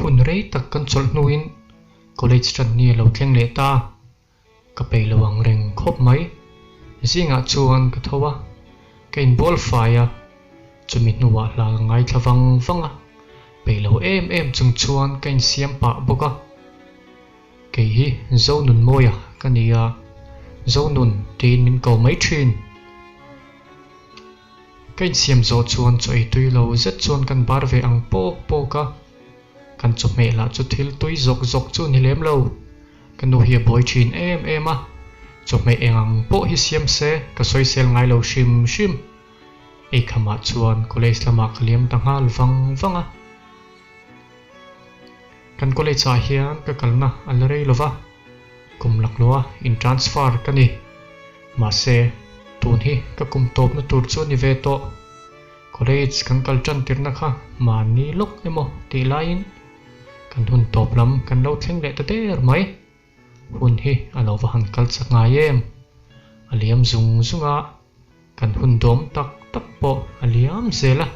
hun rei tak kan chol nuin college chan ni lo thleng le ta ka pe lawang reng khop mai zinga chuan ka thowa kein ball fire chumi nuwa la ngai thawang wanga pe lo em chung chuan kein siam pa boka ke hi zo nun moya kania zo nun tin min ko mai thin kein siam zo chuan choi tui lo zet chuan kan bar ve ang po ka kan chop me la chu thil tui zok chu ni lem lo kan no hi boy thin em a chop me ang po hi siam se ka soi sel ngai lo shim e khama chuan college lama khaliam tanghal wanga kan college a hian ka kalna alrei lova kumlak lowa in transfer kani ma se tun hi ka kum top na tur chu ni ve to college kan kal chan tirna kha ma ni lok emo ti lain kan hun top lam kan lo thleng le ta ter mai hun hi alo wa han kal changa em aliam zunga kan hun dom tak po aliam zela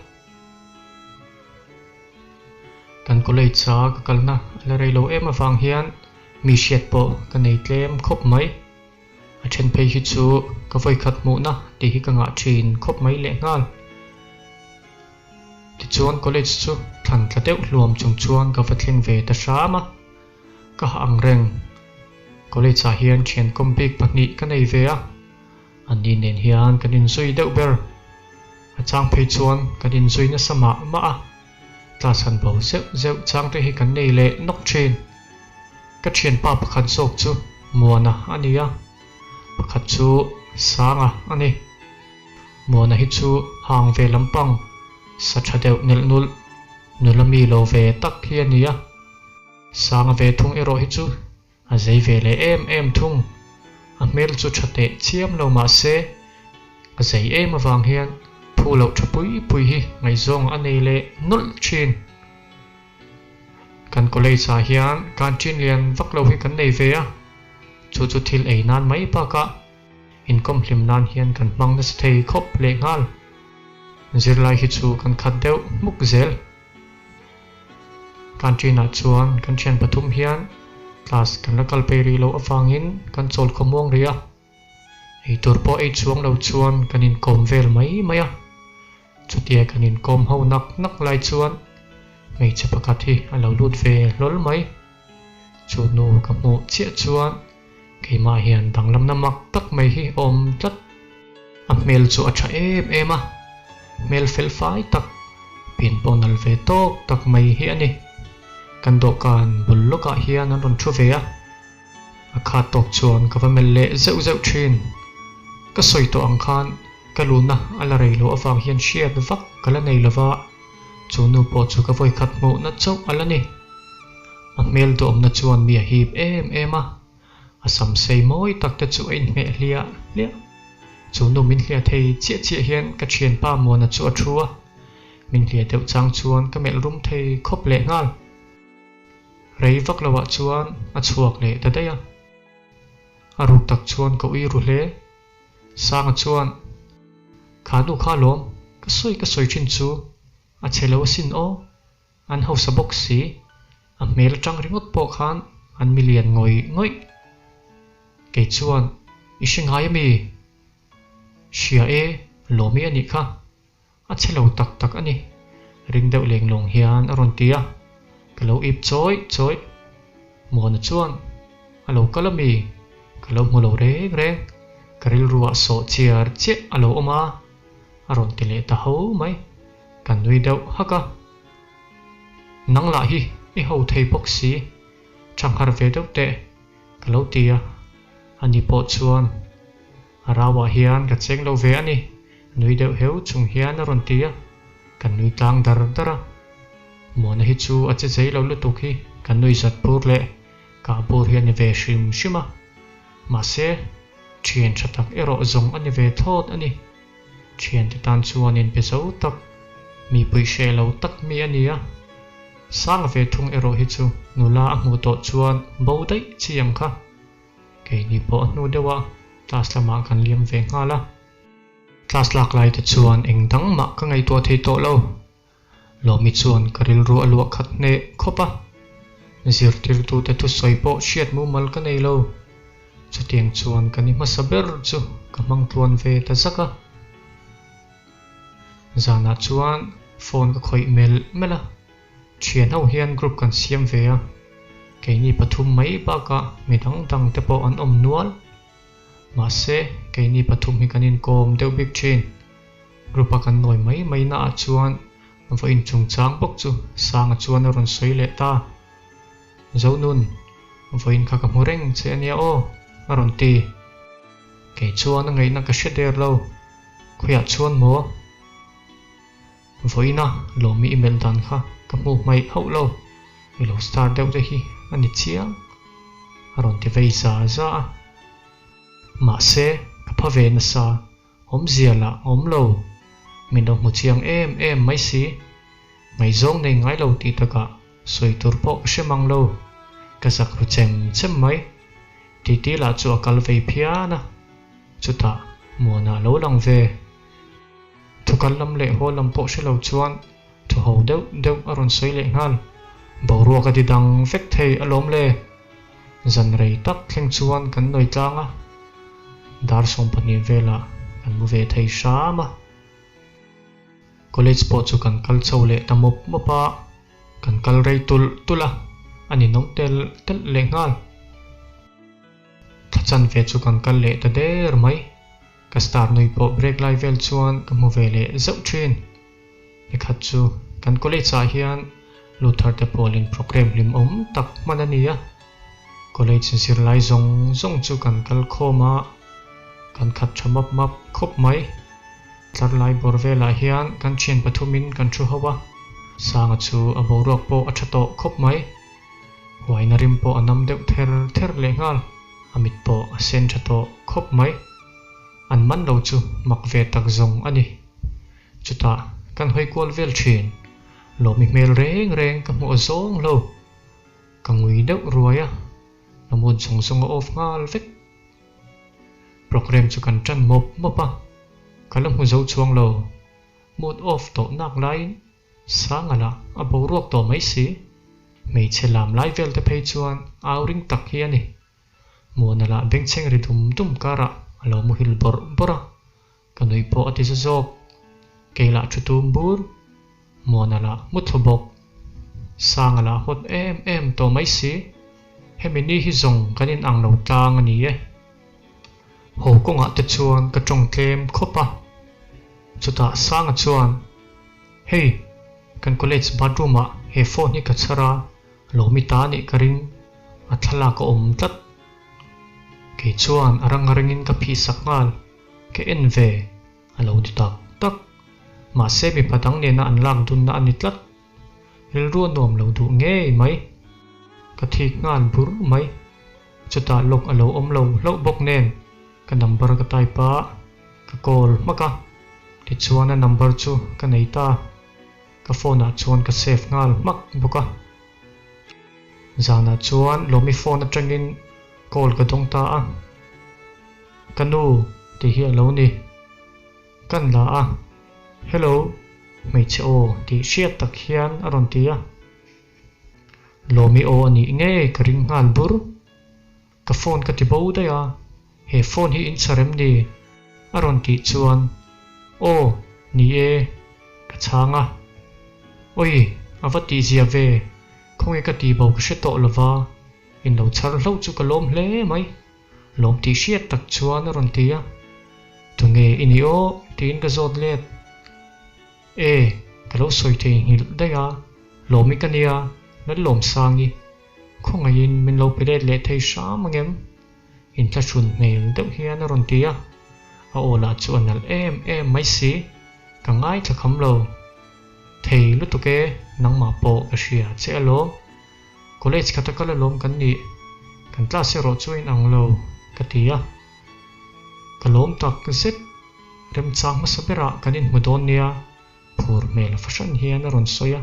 kan college cha ka kalna alrei lo em awang hian mi siat po kan nei tlem khop mai a then phei hi chu ka voi khat mu na ti hi ka nga thin khop mai le ngal ti chuan college chu than tla deuh hluam chung chuan ka vathleng ve ta sama ka ang reng college a hian thian kombik pahnih ka nei ve a ani nen hian kan in zui deuh ber a chang phei chuan kan in zui na sama ma a class han bo zeu chang te hi kan nei le nok thin ka thian pa pakhat sok chu muana ania pakhat chu sanga ani muana hi chu hang ve lampang sathadeu nelnul nulami lo ve tak hi ania sanga ve thung ero hi chu a zei ve le em thung a mel chu thate chiam lo ma se a zei em awang hian phu lo thapui hi ngai zong anei le nul thin kan college a hian kan chin lian vak lo hi kan nei ve a chu thil ei nan mai pa ka in kom hlim nan hian kan mang na thei khop le ngal zirlai hi chu kan khat deuh muk zel kan chin a chuan kan thian pathum hian class kan la kal peri lo awangin kan chol khomong ria ei tur po ei chuang lo chuan kan in kom vel mai a chutia kan in kom ho nak lai chuan mei che pakhat hi a lo lut ve lol mai chu nu ka mu chia chuan keima hian danglam na mak tak mai hi om tlat a mel chu a tha em a mel fel fai tak pin ponal ve tok tak mai hi ani kan do kan bulloka hian an ron thu ve a kha tok chuan ka va mel le zeu thin ka soi to ang khan kaluna ala rei lo awang hian shiat vak kala nei lova chu nu po chu ka voi khat mu na chau ala ni a mel do na chuan mi a hip em a asam sei moi tak te chu ein me hlia chu nu min hlia thei chia hian ka thian pa mo na chu a thua min hlia deuh chang chuan ka mel rum thei khop le ngal rei vak lawa chuan a chuak le ta daya a ruk tak chuan ko i ru hle sang chuan khanu kha lom ka soi chin chu a chelo sin o an ho sa box si a mel tang ringot po khan an million ngoi ke chuan isingai mi shia e lomi ani kha a chelo tak ani ring deuh leng long hian a ron tia kalo ip choi mo na chuan alo kalami kalo mo lo reng karil ruwa so chiar che alo oma aron tile ta ho mai kan nui deuh haka nang la hi i ho thei boxi chang har ve deuh te kalo tia ani po chuan arawa hian ka cheng lo ve ani nui deuh heu chung hian aron tia kan nui tang dara mo na hi chu a che chei lo lutuk hi kan nui zat pur le ka pur hian ni ve shima ma se thian thatak ero zong ani ve thot ani thian ti tan chuan in pe zo tak mi pui she lo tak mi ani a sang ve thung ero hi chu nula a mu to chuan bo dai chiang kha ke ni po nu dewa class lama kan liam ve ngala class lak lai te chuan engdang ma ka ngai to thei to lo lo mi chuan karil ru alwa khat ne khopa zir tir tu te tu soi po shiat mu mal ka nei lo chu tiang chuan kan ni masaber chu ka mang tuan ve ta zaka zana chuan phone ka khoi email mela thian ho hian group kan siam ve a keini pathum mai ba ka midang dang te po an om nual ma se keini pathum hi kanin kom deuh bik thin group a kan noi mai na chuan vo in chung chang bok chu sang chuan ron soi le ta zo nun vo in kha ka mureng che ania o aron ti ke chuan ngai na ka sheder lo khoya chuan mo vo ina lo mi email dan kha ka mu mai ho lo lo start deuh te hi ani chiang aron ti vei za ma se ka phave na sa om ziala om lo min dong mu chiang em mai si mai zong nei ngai lo ti taka soi tur po shemang lo ka sak ru chem mai ti la chu akal vei phia na chuta mo na lo lang ve thukal lam le ho lam po she lo chuan thu ho deuh aron soi le ngal bo ro ka ti dang vek thei alom le zan rei tak thleng chuan kan noi tlanga dar som pani vela kan mu ve thei sha ma college po chu kan kal chho le tamop mopa kan kal rei tula ani nong tel le ngal thachan ve chu kan kal le ta der mai ka start noi po break lai vel chuan ka mu ve le zau thin nikhat chu kan college a hian Luther te polin program lim om tak manania college sir lai zong chu kan kal khoma kan khat thamap map khop mai tlar lai bor vela hian kan chen pathumin kan thu hawa sanga chu abo rok po athato khop mai waina rim po anam deuh ther le ngal amit po sen thato khop mai an man lo chu mak ve tak zong ani chuta kan hoi kol vel thin lo mi mel reng ka mo zong lo ka ngui deuh ruaya namun song off ngal vek program chu kan tran mopa kalam hu zo chuang lo mood off to nak lai sangala abo ruak to mai si mei chelam lai vel te phei chuan auring tak hi ani monala beng cheng ri dum kara alo mu hil bora kanoi po ati zok keila chutum bur monala muthobok sangala hot em to mai si hemini hi zong kanin ang lo tang ani e ho konga te chuan ka tong tlem khopa chuta sanga chuan hey kan college bathroom a he phone ni ka chara lo mi ta ni karing athala ka om tat ke chuan arangin ka phi sakngal ke enve alo di tak ma se mi padang ne na anlang dun na anitlat ril ru nom lo du nge mai ka thik ngan bur mai chuta lok alo om lo bok nen ka number ka tai pa ka call maka ti chuan a number chu ka nei ta ka phone a chuan ka save ngal mak boka zana chuan lomi phone atangin call ka dong ta a kanu ti hi alo ni kan la a hello mei che o ti shiat tak hian aron tia lomi o ani nge ka ring ngal bur ka phone ka ti bo da ya he phone hi in sarem ni aron ti chuan o ni e ka changa oi avati zia ve khonge ka ti bo ka she to lova in lo char lo chu ka lom hle mai lom ti shiat tak chuan aron tia tunge ini o tin ka zot let e ka lo soi the hil da ya lomi ka nia na lom sangi khonga in min lo piret le thei sha mangem in tla chun mail deuh hian aron tia a ola chu anal em mai si ka ngai tla kham lo thei lu tu ke nangma po ka hria che alo college ka ta kala lom kan ni kan tla se ro chu in ang lo ka tia ka lom tak zet rem chang ma sabera kanin mudon nia phur mel fashion hian aron soya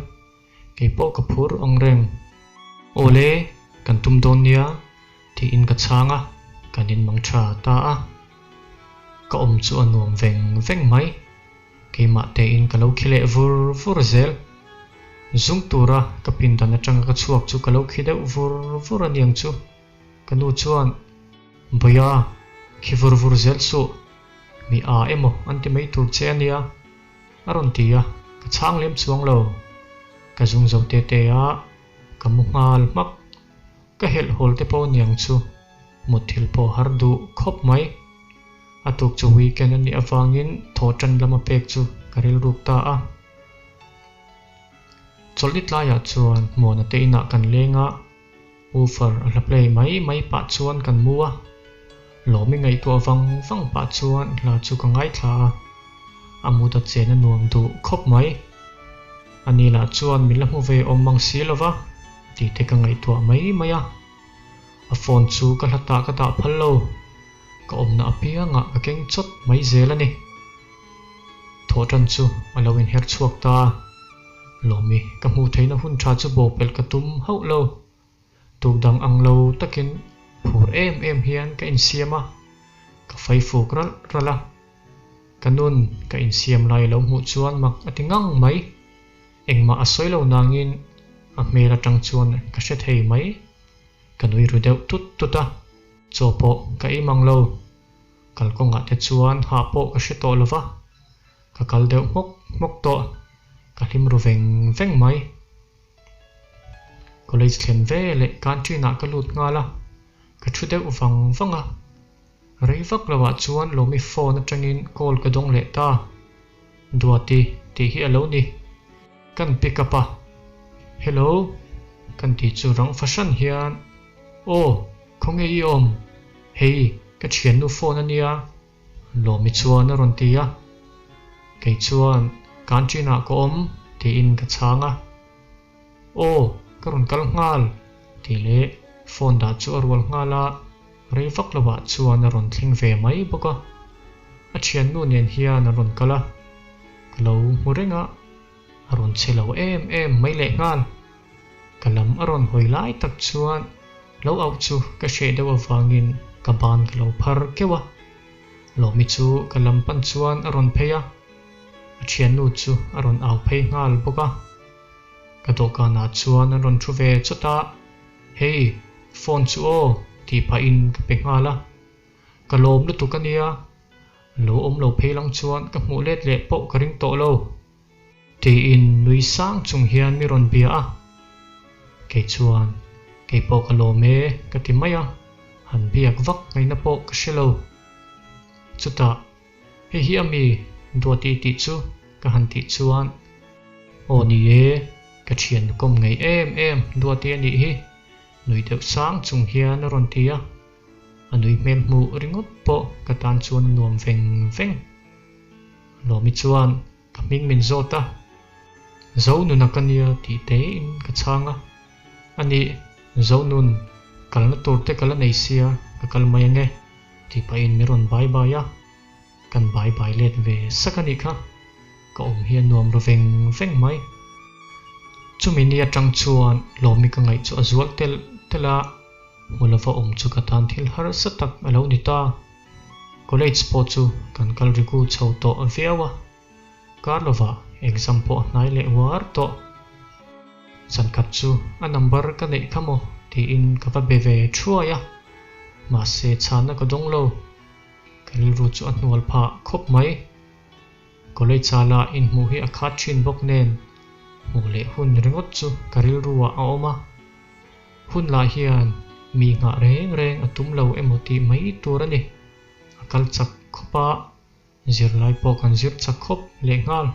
ke po ka phur ang reng ole kan tum don nia ti in ka changa kanin mangtha ta a ka om chu anuam veng mai ke ma te in ka lo khile vur zel zung tura kapin dan atang ka chuak chu kalau khideu vur aniang chu kanu chuan boya khivur zel su mi a emo anti mai tur che ania aron tia ka chang lem chuang lo ka zung zo te a ka mu ngal mak ka hel hol te po niang chu muthil po har du khop mai atuk chu weekend ani awangin thotan lama pek chu karil ruk ta a cholit la ya chuan mona te ina kan lenga ufar ala play mai pa chuan kan muwa lomi ngai to wang pa chuan la chu ka ngai thla amuda chena nuam du khop mai ani la chuan milamu ve om mang silova ti te ka ngai to mai maya a phone chu ka hlata ka ta phallo ka omna apia nga ka keng chot mai zelani thotan chu alawin her chuak ta lomi ka mu theina hun tha chu bo pel ka tum hau lo tukdang ang lo takin phur em hian ka in siama ka fai fuk rala kanun ka in siam lai lo mu chuan mak atingang mai engma asoi lo nangin a mera tang chuan ka se thei mai kanui ru deuh tuta chopo ka imang lo kalkonga te chuan ha po ka se to lova ka kal deuh mok to ka hlim ru veng mai college thlen ve le country na ka lut ngala ka thu deuh vanga reivak lawa chuan lomi phone atangin call ka dong le ta duati ti hi alo ni kan pick up a hello kan ti chu rang fashion hian o khongei om hei ka thian nu phone ania lomi chuan a ron tia kei chuan country na ko om ti in ka changa o karun kal ngal ti le phone da chu arwal ngala reivak lawa chuan a ron thling ve mai boka a thian nu nen hian a ron kala kalo murenga a ron chelo em mai le ngal kalam a ron hoilai tak chuan lo au chu ka she dewa wangin ka ban kalo phar kewa lomi chu kalam pan chuan a ron pheya a thian nu chu a ron au phei ngal boka ka dokana chuan a ron thu ve chota hei phone chu o ti pa in ka pe ngala ka lom lu tu kania lo om lo phei lang chuan ka mu let le po ka ring to lo ti in nui sang chung hian mi ron bia a ke chuan ke po ka lo me ka ti maya han biak vak ngai na po ka shelo chuta hi ami do ti chu ka han ti chuan o ni e ka thian kom ngai em do ti ani hi nui deuh sang chung hian a ron tia anui mel mu ringot po ka tan chuan nuam veng lomi chuan ka ming min zota zo nu nakania ti te in ka changa ani zo nun kalna turte kala nei sia ka kalmaya nge ti pa in miron bye ya kan bye let ve sakani kha ka om hian nuam ro veng mai chumini atang chuan lomi ka ngai chu azuak tela mulawa om chu ka tan thil har satak alo ni ta college po chu kan kal riku chho to viawa karlova exam po nai le war to sankat chu a number ka nei khamo ti in ka va beve thuaya ma se chana ka donglo kalil ru chu anwal pha khop mai college chala in mu hi a khat thin bok nen mule hun ringot chu karil ruwa a oma hun la hian mi nga reng atum lo emoti mai turani akal chak khopa zir lai po kan zir chak khop le ngal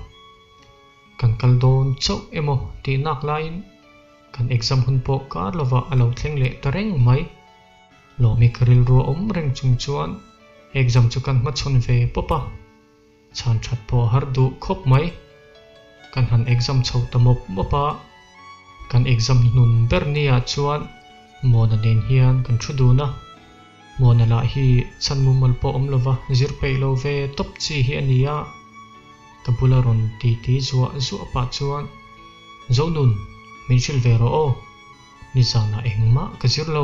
kan kal don chau emo ti nak lain kan exam hun po ka lova alo thleng le tareng mai lomi karil ru om reng chung chuan exam chu kan ma chon ve popa chan that po har du khop mai kan han exam chho tamop mopa kan exam nun bernia chuan mona nen hian kan thuduna mona la hi chanmu malpo omlova zirpei lo ve top chi hi ania kabula ron ti zuwa pa chuan zonun minchil vero o ni sana engma ka zirlo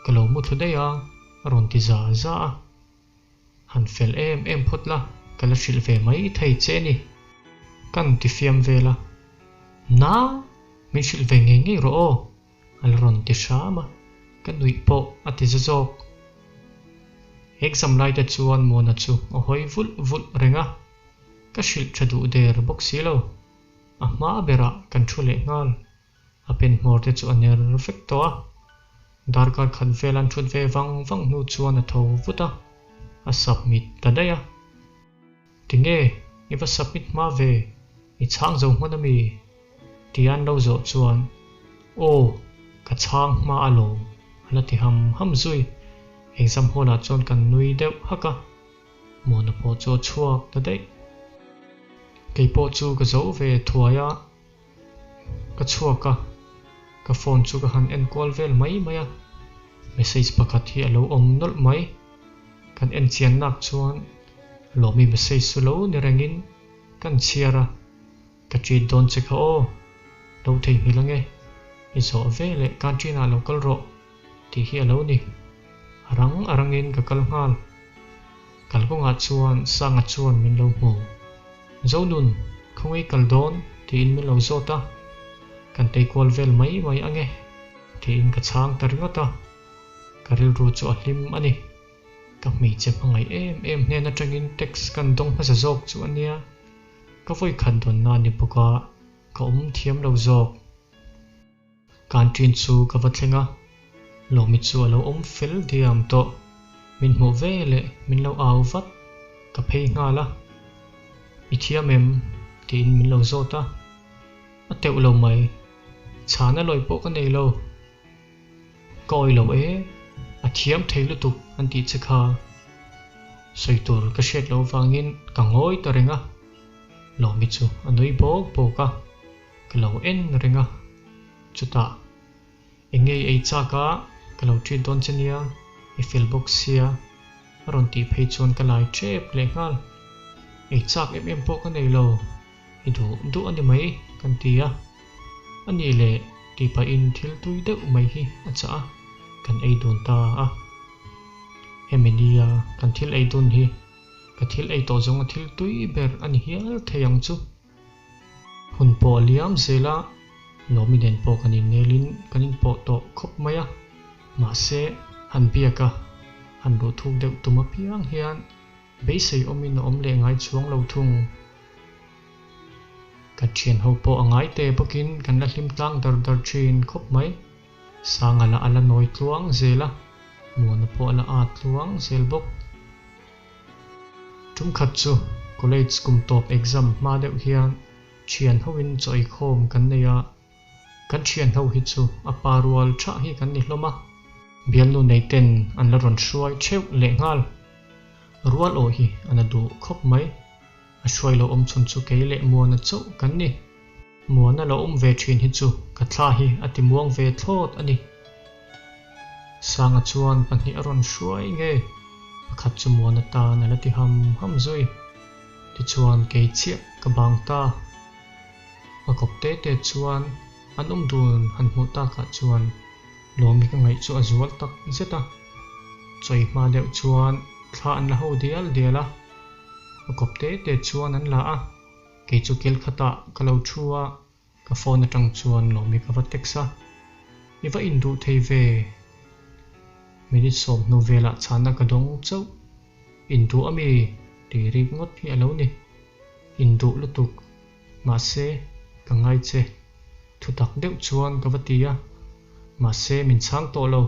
kalo mu thudeya ron ti za han fel em photla kala shil ve mai thei che ni kan ti fiam vela na min sil ve nge nge ro al ron ti sha ma kan nui po ati zazok exam lai ta chuan mo na chu a hoi vul renga ka shil thadu der box silo a ma bera kan thule ngal a pen mor te chu aner reflecto a dar kar khan velan thut ve wang nu chuan a tho vuta a submit ta daya tinge iwa submit ma ve I chang zo hmana mi tian lo zo chuan o ka chang ma alo hala ti ham zui exam hall a chuan kan nui deuh haka mo na po chu chuak ta dei kei po chu ka zo ve thuaya ka chuaka ka phone chu ka han en call vel mai maya message pakhat hi alo om nol mai kan en chian nak chuan lo mi message su lo ni rengin kan chiara ka chi don che kha o lo thei mi lange I zo ve le kan chi na local ro ti hi alo ni arangin ka kal ngal kal ko nga chuan sanga chuan min lo mu zo nun khongei kal don ti in min lo zo ta kan tei call vel mai ange ti in ka chang tar ngota karil ru chu ahlim ani ka mi che pangai em ne na tangin text kan dong ha zok chu ania ka voi khan don na ni poka ka thiam lo zok kan tin chu ka vatlenga lo mi chu alo fil diam to min mo vele min lo aw vat ka phei ngala I thiam em tin min lo zota a teu lo mai chana loi po ka nei lo koi lo a thiam thei lu tu an ti chekha soitur ka shet lo wangin ka ngoi ta renga lo mi chu anoi bok ka lo en renga chuta engei ei chaka ka lo trin don chenia I fill box sia ron ti phei chon ka lai chep le ngal ei chak em po ka nei lo I du ani mai kan tia ani le ti pa in thil tui deuh mai hi acha kan ei dun ta a hemenia kan thil ei dun hi ka thil ei to zonga thil tui ber ani hial theyang chu hun po liam zela lomi den po kanin nelin kanin po to khop maya ma se han biaka han ro thuk deuh tuma piang hian beisei omin om le ngai chuang lo thung ka thian ho po angai te bokin kan la hlim tlang dar thin khop mai sanga la ala noi tluang zela muana po ala a tluang zel bok tum khat chu college kum top exam ma deuh hian thian hoin choi khom kan neya kan thian ho hi chu a parwal tha hi kan ni hloma bial nu nei ten an la ron hruai theu le ngal rual o hi ana du khop mai a hruai lo chun chu ke le muana chau kan ni muana lo ve thin hi chu ka thla hi ati muang ve thlot ani sanga chuan pahnih a ron hruai nge pakhat chu muana ta na la ti ham zui ti chuan ke chiak ka bang ta a kop te chuan an dun han mu ta ka chuan lomi ka ngai chu azual tak zeta choi ma deuh chuan thla an la ho diala a kop te chuan an la a ke chu kel khata ka lo thua ka phone atang chuan lomi ka va teksa iwa indu thei ve minute som novela chana ka dong chau indu ami ti ri ngot hi alo ni indu lutuk ma se ka ngai che thu tak deuh chuan ka vatia ma se min chang to lo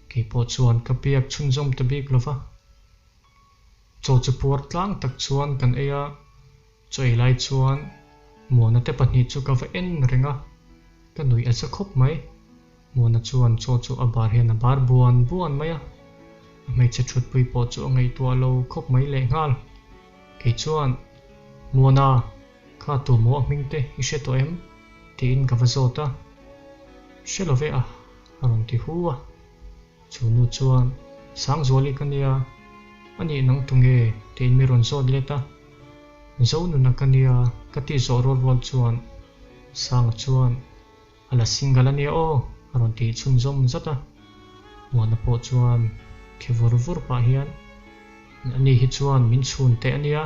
ke po chuan ka piak chun zom ta bik lova cho chu por tlang tak chuan kan eya choi lai chuan muana te pahni chu ka va en renga ka nui acha khop mai muana chuan cho chu abar hian abar buan maya mai che thut pui po chu ngai tua lo khop mai le ngal ke chuan muana kha tu mo ming te I she to em tin ka va zota shelove a aron ti huwa chunu chuan sang zoli kania ani nang tunge tin mi ron zod leta zo nu na kania kati zo rol chuan sang chuan ala singalania o aron ti chun zom zata wana po chuan ke vur pa hian ani hi chuan min chhun te ania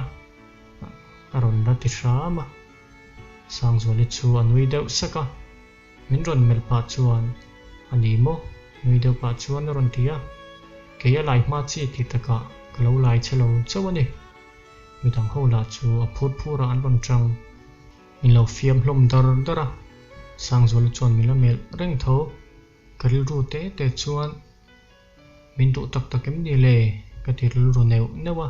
aron la ti shama sang zual chu anui deuh saka min ron mel pa chuan ani mo nui deuh pa chuan ron tia keia lai ma chi ti taka kalo lai chelo chawani midang ho la chu a phut phura an ron tang min lo fiam hlom dar dara sang zual chuan min la mel reng tho karil ru te chuan min du tak takem ni le ka tiril ru neu newa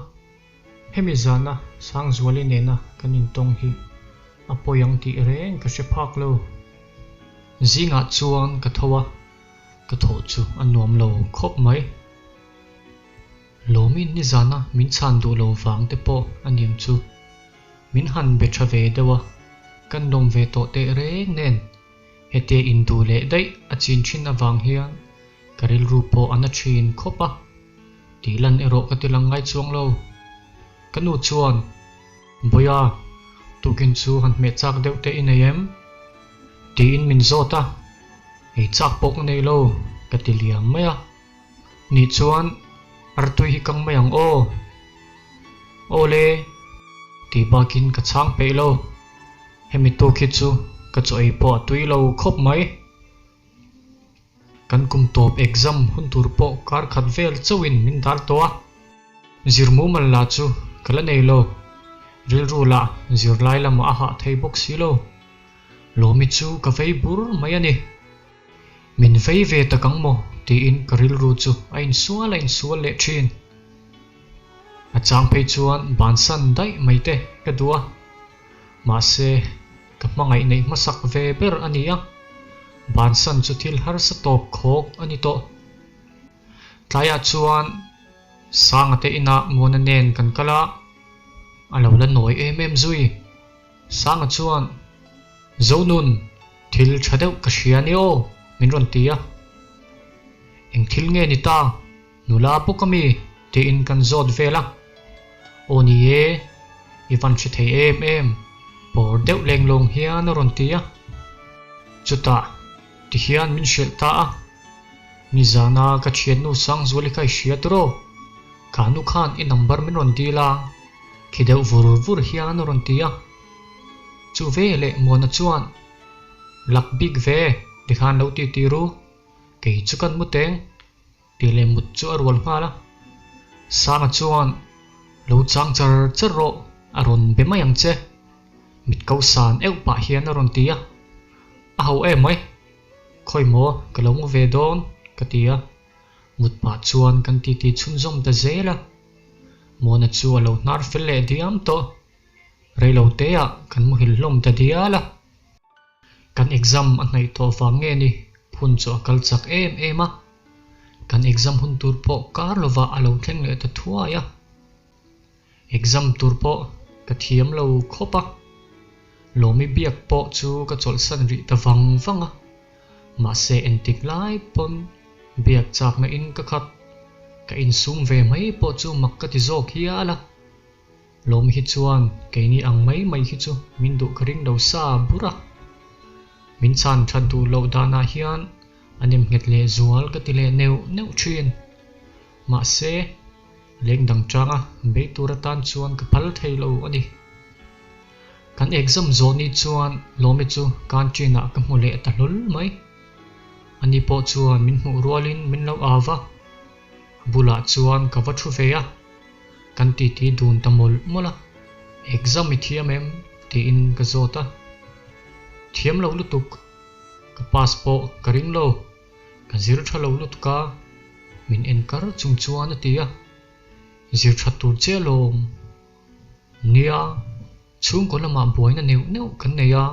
hemi zana sang zual in na kanin tong hi apoyang ti reng ka shephak lo zinga chuan ka thowa ka tho chu anuam lo khop mai lomin ni zana min chan du lo wang te po aniam chu min han be tha ve dewa kan dom ve to te reng nen hete in du le dai a chin thin awang hian karil ru po ana thin khopa tilan ero ka tilangai chuang lo kanu chuan boya tukin chu han me chak deuh te in ayem ti in min zota ei chak pok nei lo ka tiliam maya ni chuan artui hi kang mayang o ole ti bakin ka chang pe lo hemi to khi chu ka choi po tui lo khop mai kan kum top exam hun tur po kar khat vel chawin min dal to a zirmu mal la chu kala nei lo ril ru la zir lai lam a ha thei box si lo lomi chu ka vei bur mai ani min vei ve ta kang mo ti in karil ru chu a in sual le thin a chang phei chuan ban san dai mai te ka dua ma se ka mangai nei masak ve ber ania ban san chu thil har sa top khok ani to tlaya chuan sang ate ina mona nen kan kala alo la noi em zui sang chuan zonun thil thadeu ka hriani o min ron tia eng thil nge ni ta nula pokami te in kan zot vela oni e ivan chi thei em por deuh leng long hian ron tia chuta ti hian min shel ta a ni zana ka thian nu sang zuali kai hriat ro kanu khan i number min ron dila khideu vur hian ron tia chu ve le mona chuan lak big ve ti khan lo ti ru ke chukan muteng ti le mut chu arwal mala sang chuan lo chang char ro aron be mayang che mit kau san eu pa hian ron tia a ho e mai khoi mo kalong ve don katia mut pa chuan kan ti chun zom da zela mona chu alo nar fel le diam to reilo te a kan mu hil hlom da diala kan exam a ngai to fa nge ni phun chu akal chak em a kan exam hun tur po kar lova alo thleng le ta thua ya exam tur po ka thiam lo khopa lomi biak po chu ka chol san ri ta wanga ma se entik lai pon biak chak na in ka khat ka in sum ve mai po chu mak ka ti zok hi ala lomi hi chuan ke ni ang mai hi chu min du kring do sa bura min chan than tu lo dana hian anem nget le zual ka ti le neu thin ma se leng dang changa be turatan chuan ka phal thei lo ani kan exam zone chuan lomi chu kan china ka mule ta lul mai ani po chuan min mu rualin min lo awa bula chuan ka va thu veya kan ti dun tamol mola exam i thiam em ti in ka zota thiam lo lutuk ka paspo ka ring lo ka zir tha lo lutka min enkar chung chuan atia zir tha tur che lom nia chung ko lama boina neu kan neya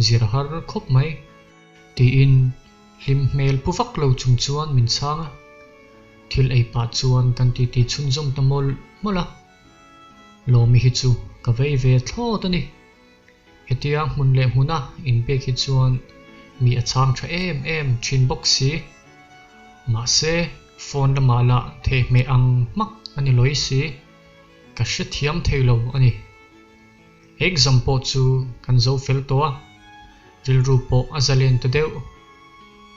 zir har khop mai ti in him mel puvak lo chung chuan min changa thil ei pa chuan kan ti chun zom tamol mola lomi hi chu ka vei ve thlot ani hetia mun le huna in pe hi chuan mi a chang tha em chin box si ma se phone la mala the me ang mak ani loi si ka hre thiam theilo ani exam po chu kan zo fel to a ril ru po azalen to deu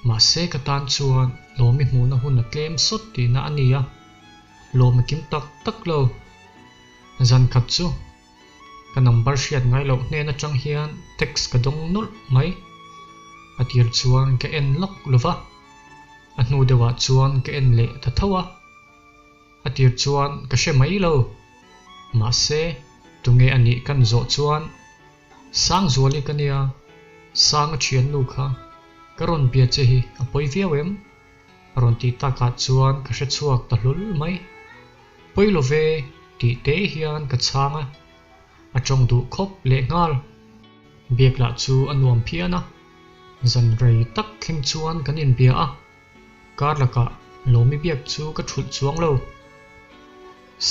ma se ka tan chuan lomi hmu na hun na tlem sot ti na ania lomi kim tak lo zan khat chu ka number hriat ngai lo hnen atang hian text ka dong nul mai atir chuan ka en lok lova a hnu dewa chuan ka en le ta thawa atir chuan ka she mai lo ma se tunge ani kan zo chuan sang zuali kania sang thian nu kha karon bia che hi apoi viawem ron ti ta ka chuan ka she chuak ta hlul mai poilo ve ti te hian ka changa atong du khop le ngal biak la chu anuam phiana zan rei tak thleng chuan kan in bia a kar laka lomi biak chu ka thul chuang lo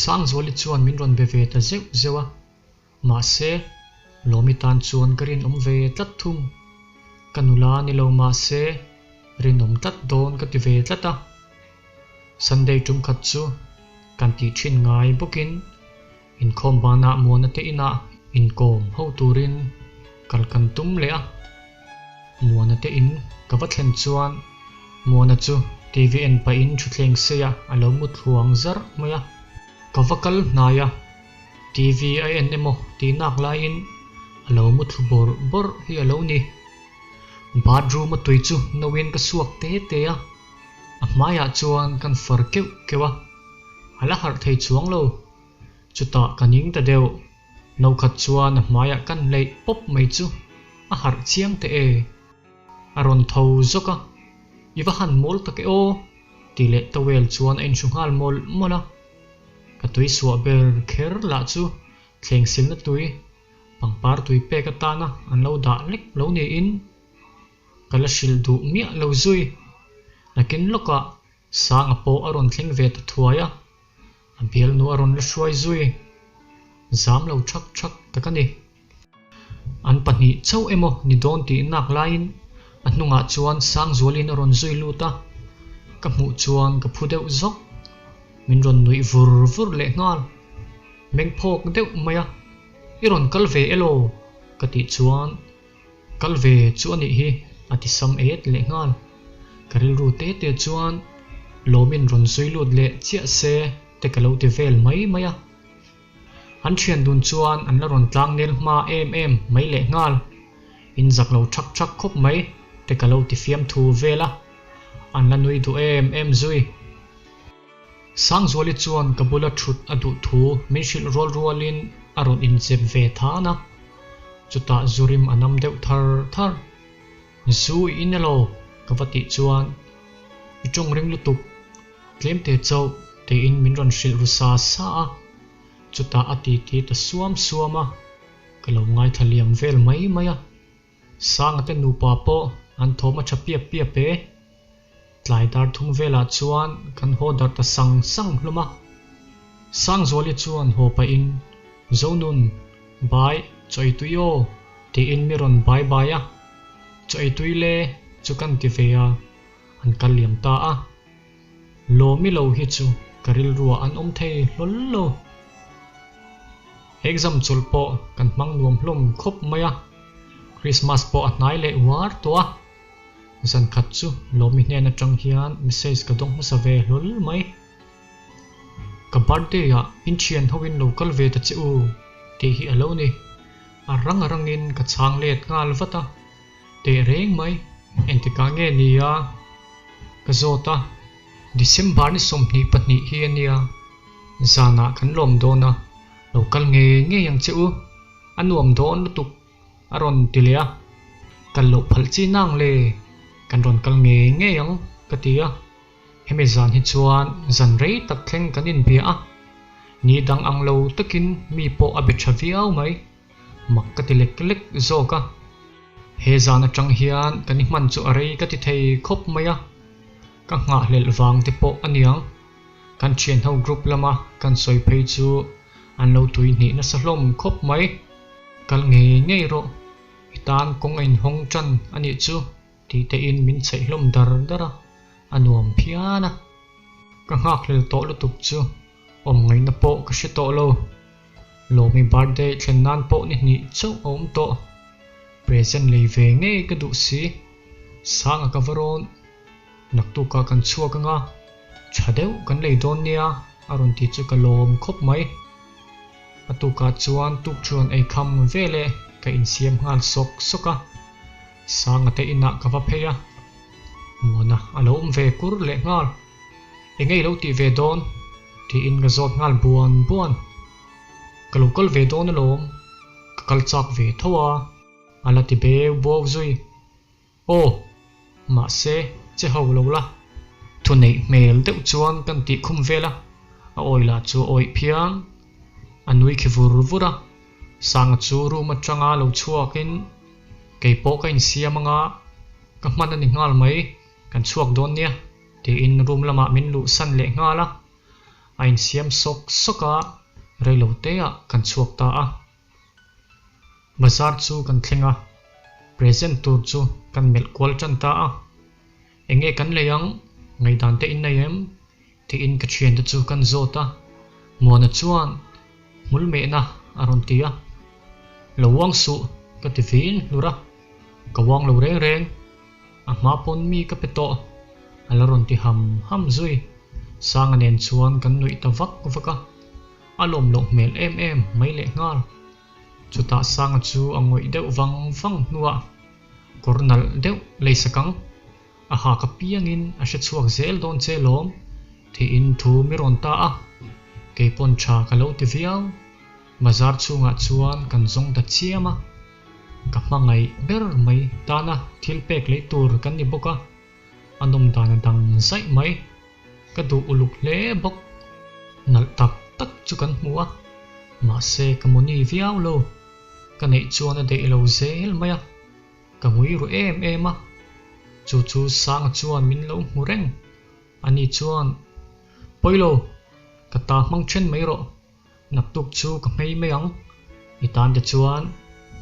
sang zuali chuan min ron be ve ta zeu zewa ma se lomi tan chuan karin ve tlat thum kanula ni lo ma se rinom tat don ka ti ve tlata Sunday tum khat chu kan ti thin ngai bokin in khom bana mona te ina in kom ho turin kal kan tum le a mona te in ka va thlen chuan mona chu tvn pa in thuthleng se ya alo mut huang zar maya ka vakal naya tv ai emo ti nak la in alo mut bor bor hi alo ni bathroom atui chu nowin ka suak te te a maya chuan kan far keu kewa ala har thei chuang lo chuta kaning ta deu no khat chuan maya kan lei pop mai chu a har chiang te e aron tho zoka iwa han mol ta ke o ti le tawel chuan en chungal mol mola ka tui suwa ber kher la chu thleng sim na tui pangpar tui pe ka ta na an lo da lek lo ni in kala shil du mia lo zui nakin loka sang apo aron thleng ve ta thuaya bial nu aron la shwai zui zam lo thak thak takani an pani chau emo ni don ti nak lain anunga chuan sang zualin aron zui luta ka mu chuan ka phudeu zok min ron nui vur vur le ngal meng phok deu maya iron kalve elo kati chuan kalve chuani hi ati sam et le ngal karil ru te te chuan lomin ron zui lut le chia se te kalo te vel mai maya an thian dun chuan an la ron tlang nel ma em mai le ngal in zak lo thak thak khop mai te kalo ti fiam thu vela an la nui du em zui sang zuali chuan kabula thut adu thu min shil rol rolin aron in chep ve thana chuta zurim anam deuh thar thar zui inelo kawati chuan ichong ring lutuk tlem te chau te in min ron shil rusa sa chuta ati ti ta suam suama kalo ngai thaliam vel mai maya sang ate nu pa po an thoma chapia pia pe tlai dar thung vela chuan kan ho dar ta sang sang hluma sang zoli chuan ho pa in zonun bai choi tuyo ti in miron bai baya choi tuile chukan ti veya an kaliam ta a lo mi lo hi chu karil ruwa an thei lollo exam chulpo kan mang nuam hlum khop maya Christmas po at nai le war toa zan khat chu lo mi hne na tang hian message ka dong sa ve lol mai ka birthday ya in chian howin local ve ta chu ti hi alo ni arangin ka chang let ngal vata te reng mai entika nge nia ka zota December ni somni patni hi ania zana kan lom dona local nge yang chu anuam don lutuk aron tilia kan lo phalchi nang le kan ron kal nge yang katia hemi zan hi chuan zan rei tak thleng kan in bia a ni dang ang lo takin mi po abe thaviau mai makkatilek lek zoka he zan atang hian kan man chu arei ka ti thei khop maya ka nga hlel wang te po aniang kan chen ho group lama kan soi phei chu an lo tui ni na salom khop mai kal nge ro itan kong ein hong chan ani chu ti te in min chei hlom dar dara anuam phiana ka ngak hlel to lu tuk chu om ngai na po ka she to lo mi birthday thlen nan po ni chau om to present lei ve nge ka du si sang ka varon naktu ka kan chua ka nga chadeu kan lei don nia aron ti chu ka lom khop mai atuka chuan tuk chuan ei kham vele ka in siam ngal sok soka sanga te ina ka va pheya mona alo ve kur le ngal engei lo ti ve don ti in ga zot ngal buan buan kalokal ve don alom kal chak ve thowa ala ti be bo zui o ma se che ho lo la thu nei mel deuh chuan kan ti khum vela a oila chu oi phiang anui khivur vura sang chu ru ma changa lo chuakin keipo ka in siamanga ka man ani ngal mai kan chuak don nia ti in room lama min lu san le ngala a in siam sok soka reilo te a kan chuak ta a bazar chu kan thlenga present tur chu kan mel kwal chan ta a enge kan leyang ngai dan te in nayem ti in ka thian te chu kan zota mona chuan mul me na aron tia lowang su ka ti vin lura ka wang lo reng reng a ma pon mi ka peto alaron ti ham zui sang anen chuan kan nui ta vak vaka alom lok mel em mai le ngal chuta sang chu angoi deuh wang nuwa kornal deuh leisakang a ha ka piangin a she chuak zel don che lom thi in thu mi ron ta a ke pon tha ka lo ti viau bazar chunga chuan kan zong ta chiama ka mangai ber mai tana thil pek le tur kan ni boka anom dana dang zai mai ka du uluk le bok nal tak chu kan hmuwa ma se ka moni viau lo ka nei chuan a dei lo zel maya ka ngui ru em a chu sang chuan min lo mureng ani chuan poilo ka ta mang chen mai ro nak tuk chu ka mei meang itan de chuan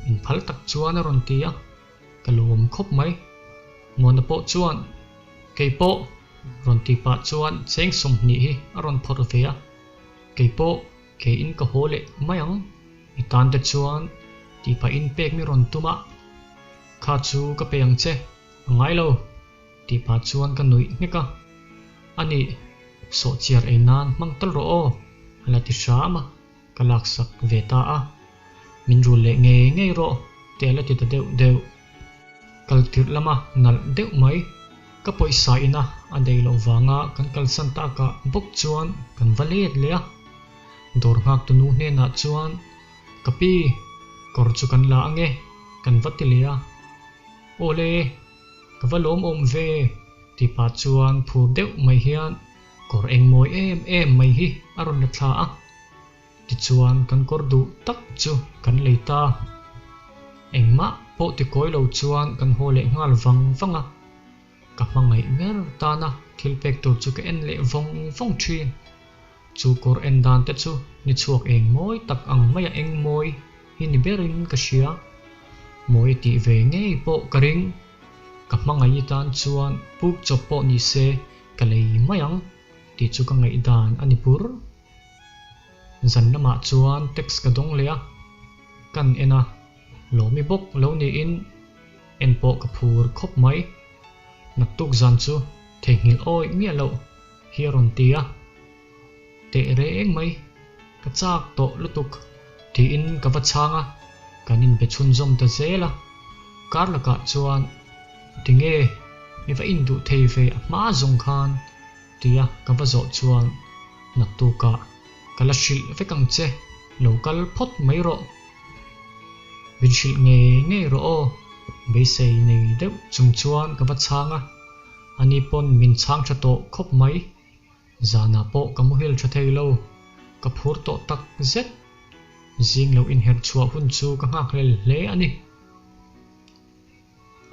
in phal tak chuan a ron tia ka lom khop mai mon po chuan keipo ron ti pa chuan cheng som ni hi a ron phor vea keipo ke in ka hole mayang itan de chuan ti pa in pek mi ron tuma kha chu ka peng che ngai lo ti pa chuan ka nui ngeka ani so chiar einan mangtal ro o ala ti shama kalak sak veta a min ru le nge ro tela ti ta deu kal tir lama nal deuh mai ka poisa ina adei lo wanga kan kal san ta ka bok chuan kan valet le a dor ngak tu nu hne na chuan kapi kor chu kan la ange kan vatilia ole ka valom om ve ti pa chuan phur deuh mai hian kor eng moi em mai hi aron la thla a ti chuan kan kor du tak chu kan leita engma po ti koi lo chuan kan hole ngal wanga ka mangai mer tana thilpek tur chu ka en le vong thin chu kor en dan te chu ni chuak eng moi tak ang maya eng moi hi ni berin ka sia moi ti ve ngei po ka ring ka mangai tan chuan puk chop po ni se ka lei mayang ti chu ka ngai dan ani pur zan lama chuan text ka dong le a kan ena lo mi bok lo ni in en po ka phur khop mai nak tuk zan chu thengil oi mi lo hiron tia te re eng mai ka chak to lutuk ti in ka va changa kanin be chun zom ta zela karla ka chuan tinge mi va in du thei ve ma zong khan tia ka va zo chuan nak tu ka kala shil ve kang che local phot mai ro bin shil nge ro o be sei nei deuh chung chuan ka va changa ani pon min chang tha to khop mai zana po ka mu hil tha thei lo ka phur to tak zet jing lo in her chua hun chu ka ngak le ani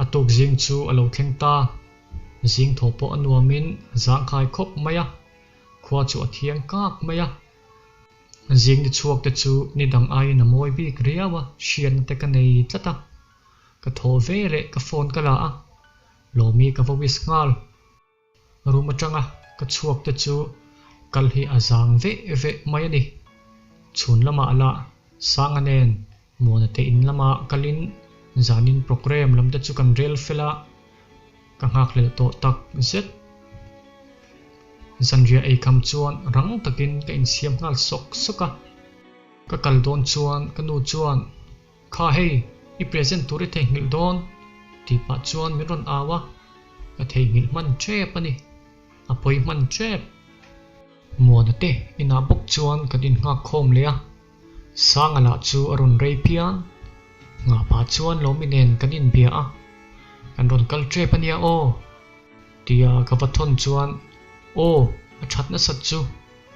atok jing chu alo thleng ta jing tho po anuamin zang khai khop maya khwa chu athiang kak maya jing ni chuak te chu ni dang ai na moi bi kriawa shian te ka nei tlata ka tho ve le ka phone kala a lomi ka vawis ngal ruma changa ka chuak te chu kal hi azang ve mai ani chun lama ala sanganen mona te in lama kalin zanin program lamte chu kan rel fela ka ngak le to tak zet zanria ei kam chuan rang takin ka in siam ngal sok soka ka kal don chuan ka nu chuan kha hei I present turi thei ngil don ti pa chuan min ron awa ka thei ngil man chep ani apoi man chep muan te ina bok chuan ka din nga khom le a sang ala chu aron rei pian nga pa chuan lo minen kan in bia a kan ron kal chep ania o tia ka vathon chuan o a that na sat chu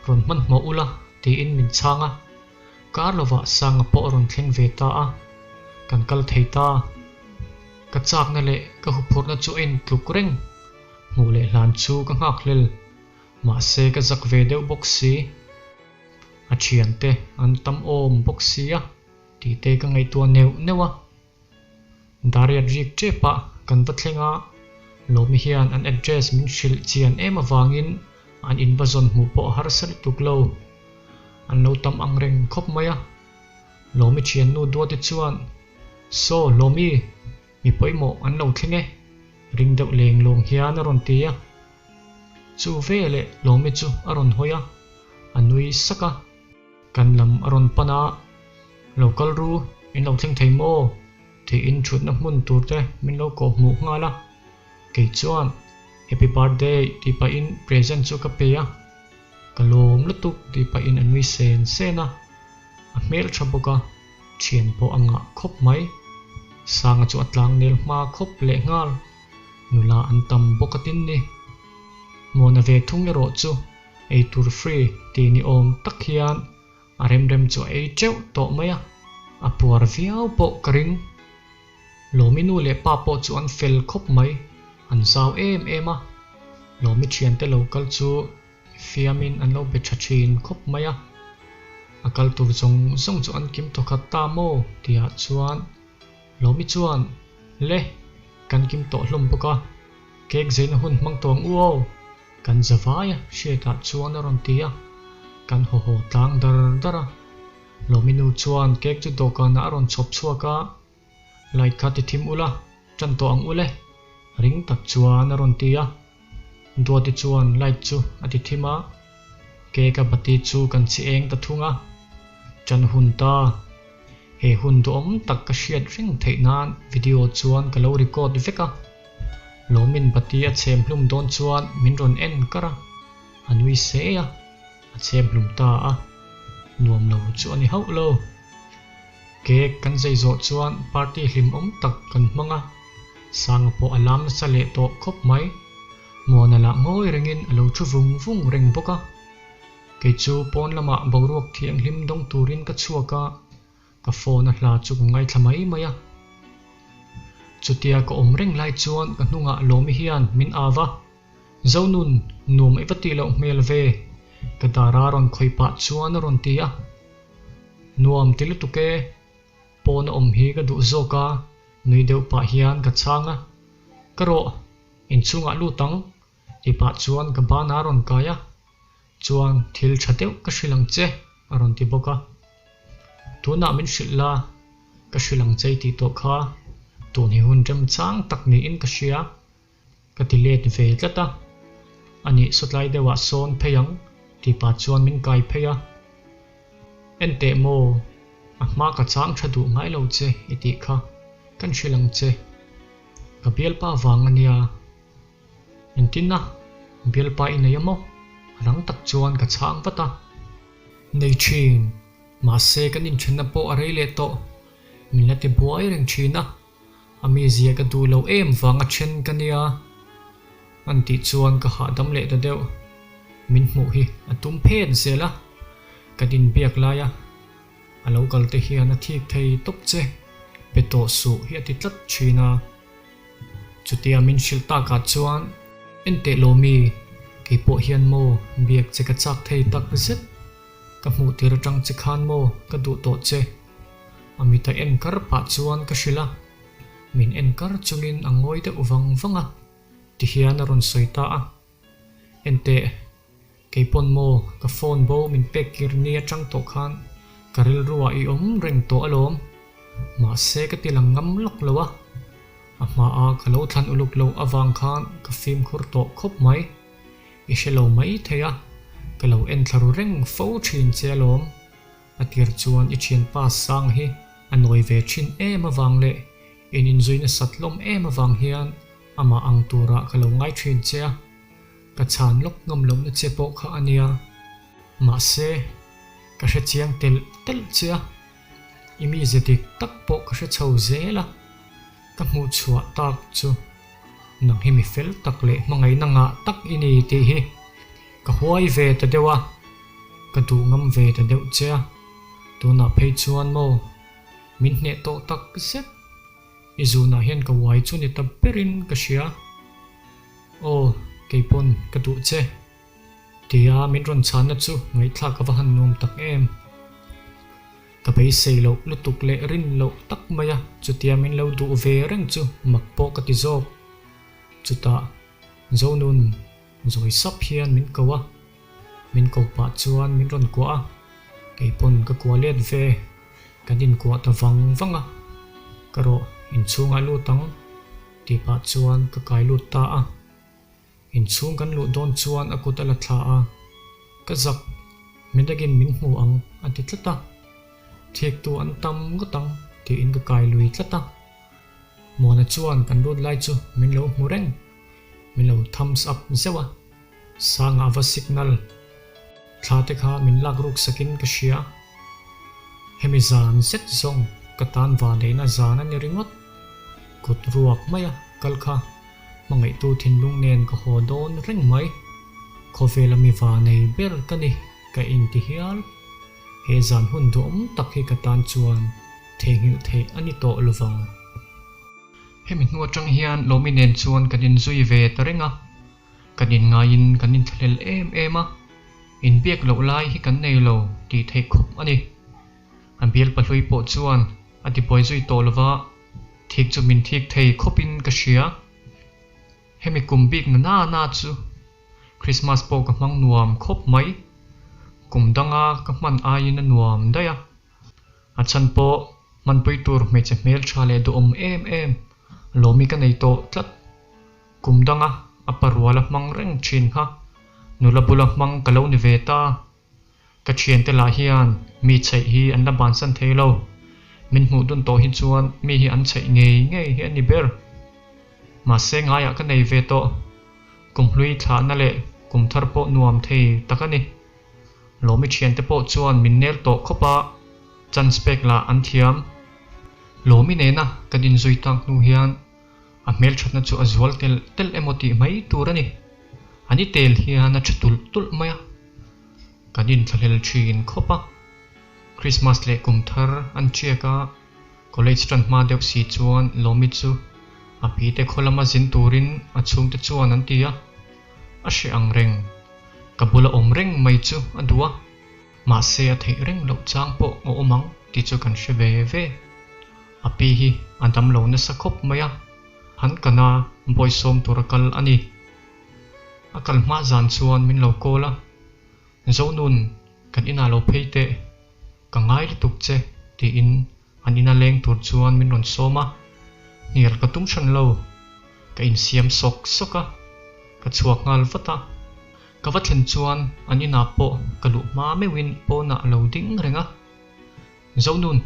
ron man mo ula ti in min changa karlova sang po ron thleng ve ta a kan kal thei ta ka chak na le ka hupur na chu in tluk reng mu le hlan chu ka ngak lel ma se ka zak ve deuh boxi a thian te an tam om boxi a ti te ka ngai tua neu newa daria rik chepa kan va thlenga lomi hian an address min shil chian em awangin an in bazon mu po har sal tuk lo an lo tam ang reng khop maya lomi chian nu do ti chuan so lomi mi poimo an lo thlenge ring deuh leng long hian a ron tia chu vele lomi chu aron hoya anui saka kan lam aron pana local ru in lo thleng thei mo thi in thut na mun tur te min lo ko mu ngala ke chuan happy birthday ti pa in present chu ka pe ya kalom lutuk ti pa in anui sen sena a mel thaboka thian po anga khop mai sang chu atlang nel ma khop le ngal nula an tam bokatin ni mona ve thung le ro chu ei tur free ti ni om tak hian a rem chu ei cheu to maya a puar viau po karing lomi nu le pa po chu an fel khop mai an zau em a lomi thian te local chu fiamin an lo be thachin khop maya akal tur zong chu an kim to khat ta mo tia chuan lomi chuan le kan kim to hlom boka kek zein hun mang tong uo kan zawaya sheta chuan aron tia kan ho tang dar lomi nu chuan kek chu to ka na aron chop chuaka lai kha ti thim ula chan to ang ule ring tak chuan aron tia do ti chuan lai chu ati thima ke ka bati chu kan chi eng ta thunga chan hun ta he hun do om tak ka hriat ring theinan video chuan ka lo record veka lomin bati a chem hlum don chuan min ron en kara anui se ya a chem hlum ta a nuam lo chu ani hau lo ke kan zai zo chuan party hlim om tak kan manga sang po alam sa le to khop mai mona la ngoi rengin alo thu vung reng boka ke chu pon lama boruak thiang hlim dong turin ka chuaka ka phone a hla chu ngai thamai maya chutia ka om reng lai chuan ka hnunga lomi hian min awa zonun num evati lo mel ve ka dara ron khoipa chuan ron tia nuam tilu tuke pon om hi ka du zoka nui deuh pa hian ka changa karo in chunga lutang ipa chuan ka bana ron kaya chuan thil thateu ka hrilang che aron ti boka tuna min shilla ka hrilang chei ti to kha tun hi hun rem chang tak ni in ka hria ka ti let ve tlata ani sotlai dewa son pheyang ti pa chuan min kai pheya ente mo a ma ka chang thadu ngai lo che iti kha kan hrilang che ka bial pa wang ania intina bial pa inayamo rang tak chuan ka chang vata nei chin ma se kan in thina po arei le to minati buai reng china ami zia ka du lo em wanga chen kania anti chuan ka ha dam le da deu min mu hi atum phen zela kadin biak laya alo kal te hian a thik thei tok che beto su hi ati tlat china chutia min shilta ka chuan ente lomi ke po hian mo biak che ka chak thei tak zet ka mu tir tang che khan mo ka du to che ami ta en kar pa chuan ka shila min en kar chungin angoi te uwanga ti hian aron soita a ente ke pon mo ka phone bo min pek kir ni atang to khan karil ruwa I om reng to alom ma se ka tilang ngam lok lowa ama a khalo than uluk lo awang khan ka film khur to khop mai ishelo mai theya kalo en tharu reng fo thin che lom atir chuan I thian pa sang hi anoi ve thin em awang le in zuina satlom em awang hian ama ang tura kalo ngai thin chea ka chan lok ngam lo na chepo kha ania ma se ka hre chiang tel chea imi zedik tak po ka hre chho zela ka mu chua tak chu nang himi fel tak le mangai nanga tak ini ti hi ka huai ve ta dewa ka du ngam ve ta deuh chea tu na phei chuan mo min hne to tak set izuna hian ka wai chu ni ta perin ka shia o keipon ka du che tia min ron chan na chu ngai thla ka vahan nom tak em ka bei sei lo lutuk le rin lo tak maya chu tia min lo du ve reng chu makpo ka ti zok chu ta zonun zoi sap hian min kawa min ko pa chuan min ron kwa keipon ka kwa let ve kadin kwa ta wanga karo in chunga lu tang ti pa chuan ka kai lu ta a in chung kan lu don chuan akutala thla a ka zak midagin min hmu ang ati tlata thek tu an tam gotang ti in ka kai lui tlata mona chuan kan rod lai chu min lo hmureng min lo thumbs up zewa sanga va signal thla te kha min lak ruk sakin ka shia hemizan set zong katan va deina zana ni ringot kut ruak maya kalkha mangai tu thinlung nen ka hodon reng mai khovela mi va nei ber kani ka in ti hial he zan hun dom tak hi katan chuan thengil the ani to lovang hemi nuwa tang hian lomi nen chuan kanin zui ve tarenga kanin ngain kanin thlel ema in biak lo lai hi kan nei lo ti thei khup ani an bial pahlui po chuan ati poi zui to lova thik chu min thik thei khopin ka shia hemi kumbik na chu Christmas po ka mang nuam khop mai kumdanga ka man ayin nuam daya achan po man pui tur me che mel chale do em lomi ka nei to tlat kumdanga aparwala mang reng chin ha nula bulak mang kalo ni veta ka chien te la hian mi chei hi an la ban san thelo min hmu dun to hi chuan mi hi an chei ngei hi ani ber ma se ngaya ka nei ve to kumhlui thla na le kum thar po nuam thei takani lomi chien te po chuan min nel to khopa chan spek la an thiam lomi ne na kadin zui tang nu hian a mel thatna chu azwal tel emoti mai turani ani tel hian a chatul tul maya kadin thalel thin khopa Christmas le kumthar an chiaka college tran ma deuh si chuan lomi chu a pi te kholama zin turin a chung te chuan an tia a hre ang reng kabula om reng mai chu adua ma se a thei reng lo chang po o omang ti chu kan hre ve a pi hi andam lo na sakhop maya han kana boy som turakal ani akal ma zan chuan min lo kola zonun kan ina lo pheite ka ngai tuk che ti in anina leng tur chuan min ron soma nial ka tum than lo ka in siam sok soka ka chuak ngal vata ka vatlen chuan anina po ka lu ma me win po na lo ding renga zonun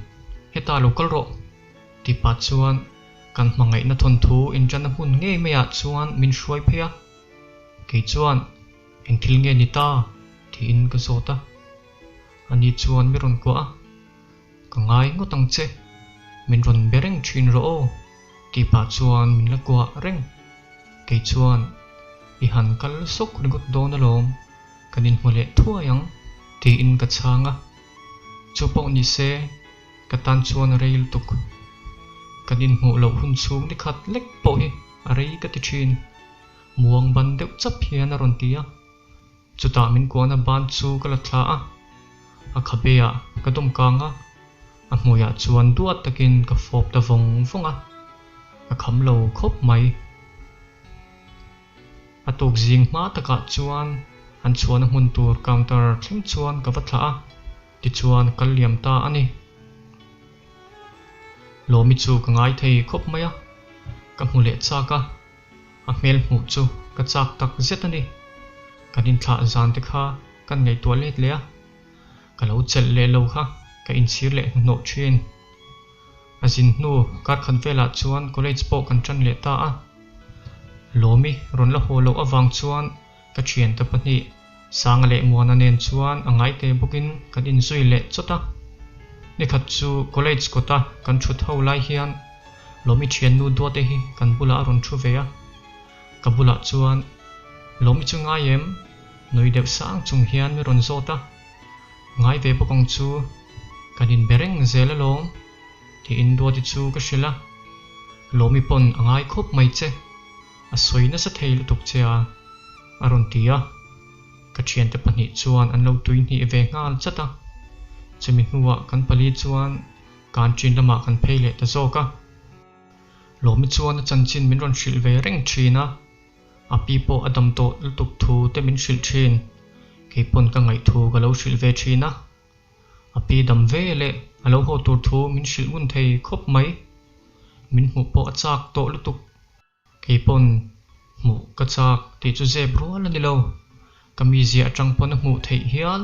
heta local ro ti pa chuan kan mangai na thon thu in jan hun nge meya chuan min hruai phia ke chuan in thil nge ni ta thi in ka sota ani chuan mi ron kwa ka ngai ngotang che min ron bereng thin ro ti pa chuan min la kwa reng ke chuan I han kal sok ringot don alom kanin mole thuayang ti in ka changa chupo ni se katan chuan rail tuk kanin mu lo hun chung ni khat lek po hi arei ka ti thin muang ban deuh chap hian a ron tia chuta min kona ban chu kala thla a khabea ka dum kanga a hmuya chuan duat takin ka fop ta vonga a kham lo khop mai atuk zing ma taka chuan an chuan hun tur counter thleng chuan ka vatla ti chuan kalliam ta ani lomi chu ka ngai thei khop maya ka hmule chaka a mel hmu chu ka chak tak zet ani kanin thla zan te kha kan ngai to let le ka lo chel le lo kha ka in sir le no thin azin nu kar khan vela chuan college po kan tran le ta a lomi ron la holo awang chuan ka thian ta pahnih sang le muana nen chuan angai te bukin kan in zui le chota ni khat chu college kota kan thut ho lai hian lomi thian nu do te hi kan bula ron thu ve a ka bula chuan lomi chu ngai em noi deuh sang chung hian mi ron zota ngai ve bokong chu kan in bereng zela lom ti in do ti chu ka shila lomi pon angai khop mai che a soina sa thei lutuk che a aron tia ka thian te pahnih chuan an lo tui ni ve ngal chata chemi hnuwa kan pali chuan kan trin lama kan phei le ta zoka lomi chuan a chan chin min ron hril ve reng thina a pipo adam to lutuk thu te min hril thin ke pon ka ngai thu ga lo hril ve thina a pi dam ve le a lo ho tur thu min hril mun thei khop mai min mu po achak to lutuk ke pon mu ka chak ti chu ze bro la ni lo kami zia atang pon mu thei hial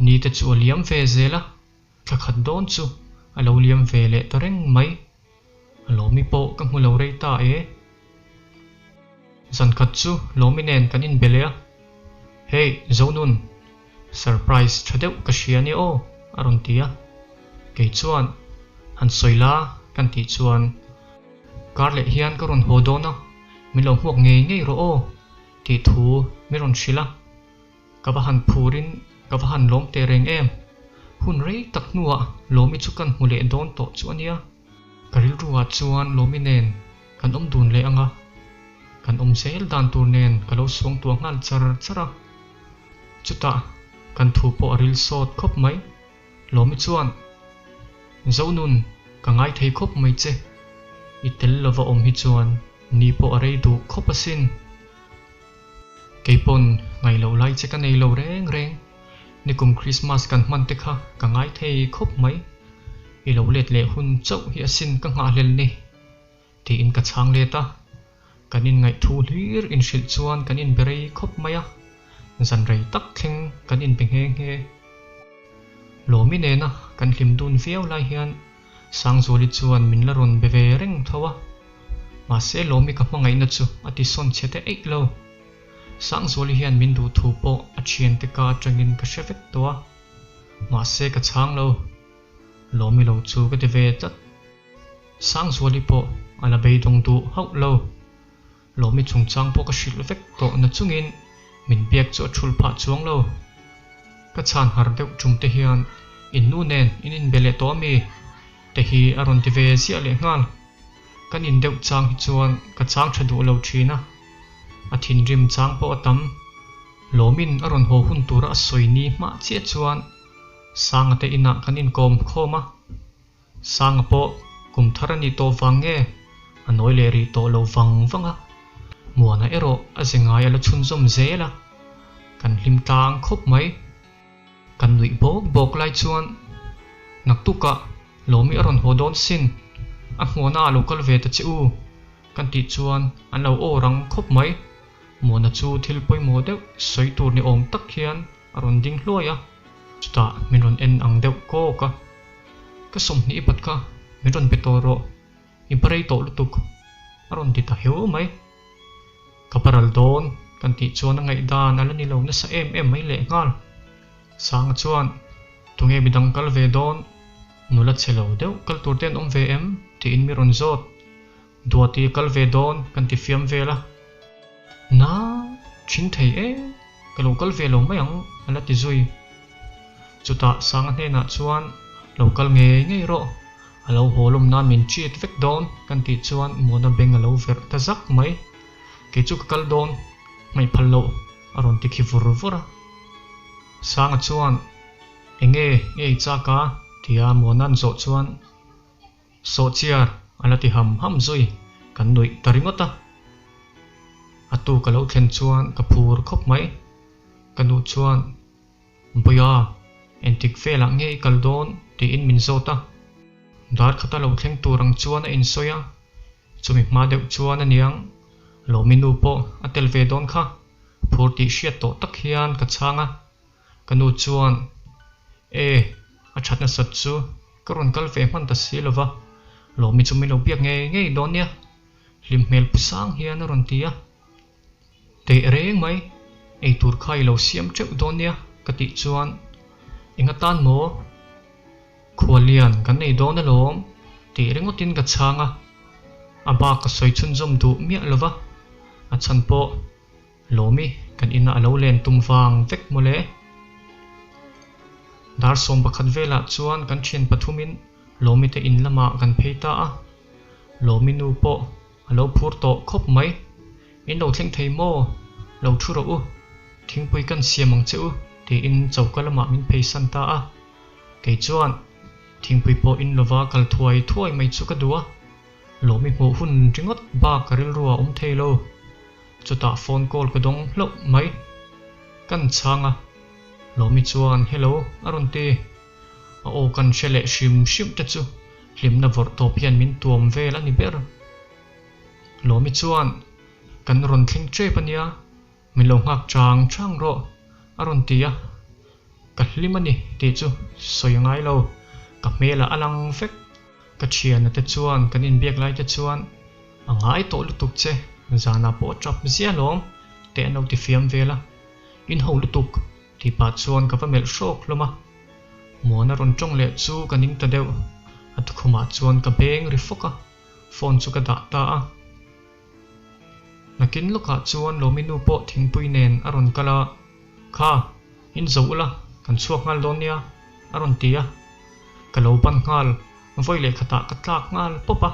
ni te chu liam ve zela ka khat don chu a lo liam ve le ta reng mai a lo mi po ka mu lo rei ta e zan khat chu lo mi nen kan in belea hey zonun surprise thadeu ka shiani o aron tia ke chuan han soila kan ti chuan kar le hian ka ron hodona mi lo huak ngei ngei ro o ti thu mi ron shila ka ba han phurin ka ba han lom te reng em hun rei tak nuwa lomi chu kan hule don to chuania karil ruwa chuan lomi nen kan dun le anga kan sel dan tur nen ka lo suang tu ngal char chara chuta kan thu po aril sot khop mai lomi chuan zonun ka ngai thei khop mai che itel lova hi chuan ni po arei du khop asin keipon ngai lo lai che ka nei lo reng reng ni kum Christmas kan man te kha ka ngai thei khop mai i lo let le hun chau hi asin ka nga lel ni ti in ka chang le ta kanin ngai thu hlir in shil chuan kanin berei khop maya zan rei tak thleng kanin penghe nge lomi ne na kan hlim dun viau lai hian sang zoli chuan min la ron be ve reng thowa ma se lomi ka hmangai na chu ati son chete ek lo sang zoli hian min du thu po a thian te ka tangin ka shevek towa ma se ka chang lo lomi lo chu ka de ve chat sang zoli po ala bei dong du hau lo lomi chung chang po ka shil vek to na chungin min biak chu thul pha chuang lo ka chan har deuh chung te hian in nu nen in bele to mi te hi aron ti ve sia le ngal kan in deuh chang hi chuan ka chang thadu lo thina a thin rim chang po atam lomin aron ho hun tura soini ma che chuan sang ate ina kan in kom khoma sang po kum tharani to wange anoi le ri to lo wanga muana ero azingai ala chun zom zela kan hlim tang khop mai kan nui bok lai chuan naktuka lomi aron hodon sin a hmona local ve ta chu kan ti chuan an lo o rang khop mai muana chu thil poi mo deuh soi tur ni om tak hian aron ding hloya chuta min ron en ang deuh ko ka som ni pat ka min ron betoro i parei to lutuk aron ti ta heu mai kaparal don kan ti chuan ngai dan ala ni lo na sa em mai le ngal sang chuan tunge bidang kal ve don nula chelo deuh kal tur ten om ve em ti in mi ron zot duati kal ve don kan ti fiam vela na chin thei e kalo kal ve lo mai ang ala ti zui chuta sang hne na chuan local nge ngei ro alo holom na min chiet vek don kan ti chuan mona beng alo ver ta zak mai ke chu kal don mai phallo aron ti khi vura sang chuan enge ei chaka tia monan zo chuan so chiar ala ti ham zui kan nui taringota atu kalo thlen chuan ka phur khop mai kanu chuan boya entik fela ngei kal don ti in min zota dar khata lo thleng turang chuan a in soya chumi ma deuh chuan aniang lo minu po atel ve don kha phur ti hriat to tak hian ka changa kanu chuan achat na sat chu karon kal ve man ta si lova lomi chu min lo biak nge don nia lim mel pusang hian ron tia te reng mai ei tur khai lo siam cheu don nia kati chuan inga tan mo khualian kan nei don alom ti rengotin ka changa aba ka soi chun zom du mia lova achan po lomi kan ina alo len tumwang vek mole dar som pakhat vela chuan kan thian pathumin lomi te in lama kan pheita a lomi nu po alo phur to khop mai in lo thleng thei mo lo thuro u thingpui kan siamang cheu ti in chaukalama min pheisan ta a ke chuan thingpui po in lova kal thuai mai chu ka duwa lomi mo hun ringot ba karil ruwa thelo chuta phone call ka dong hlo mai kan changa lomi chuan hello aron te o kan shele shim te chu hlim na vor to pian min tuam vel ani ber lomi chuan kan ron thling tre pania min lo ngak chang ro aron tia ka hlimani te chu soyangai lo ka mela alang vek ka thian te chuan kan in biak lai te chuan angai to lutuk che zana po chap zia lom te no ti fiam vela in ho lutuk ti pa chuan ka mel shok loma mona ron chong le chu kaning ta deu at khuma chuan ka beng ri foka phone chu ka da ta a nakin loka chuan lomi nu po thingpui nen aron kala kha in zola kan chuak ngal don nia aron tia kalo pan ngal voi le khata ka tlak ngal popa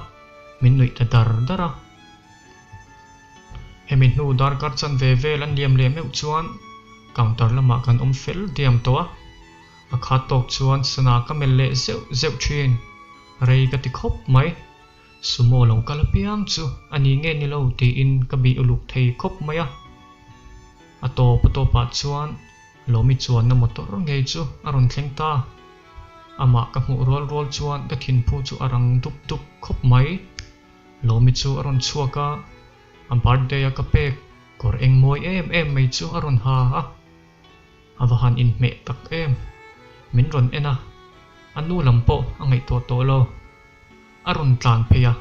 min nui ta dara hemin nu dar kar chan ve lan liam le meu chuan counter lama kan fel diam to a kha tok chuan sana ka mel le zeu thin rei ka ti khop mai sumo lo kala piang chu ani nge ni lo ti in ka bi uluk thei khop maya ato pa chuan lomi chuan na motor ngei chu aron thleng ta ama ka mu rol chuan ka thin phu chu arang dup khop mai lomi chu aron chuaka am birthday ka pek kor eng moi em mai chu aron ha a avahan in me tak em min ron ena anu lampo angai to lo aron tlan pheya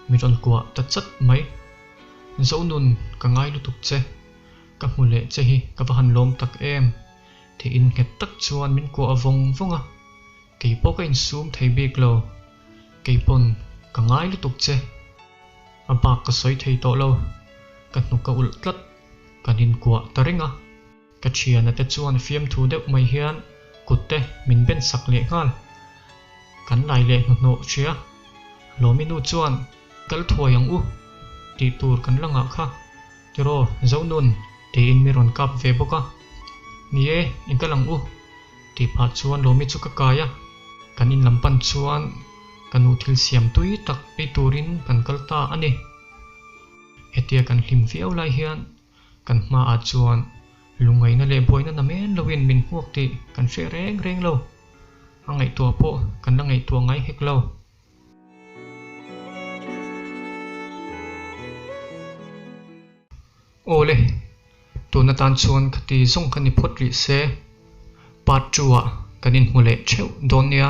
mi ron kwa ta chat mai zonun ka ngai lu tuk che ka mule che hi ka vahan lom tak em thì in het tak chuan min kwa vonga ke po ka in sum thei bek lo ke pon ka ngai lu tuk che aba ka soi thei to lo ka nu ka ul tlat kan in kwa taringa ka chiana te chuan fiam thu deuh mai hian kutte min ben sak le ngal kan lai le no chia lomi nu chuan kal thuayang u ti tur kan langa kha tiro zonun te in miron kap ve boka nie in kalang u ti pa chuan lomi chu ka kaya kan in lampan chuan kanu thil siam tui tak pe turin kan kalta ani hetia kan hlim viau lai hian kan ma a chuan lungai na le boina na men lowin min huak ti kan she reng lo angai tua po kan langai tua ngai hek lo ole tu na tan chuan khati zong kan ni phot ri se pat chuwa kan in hule cheu don nia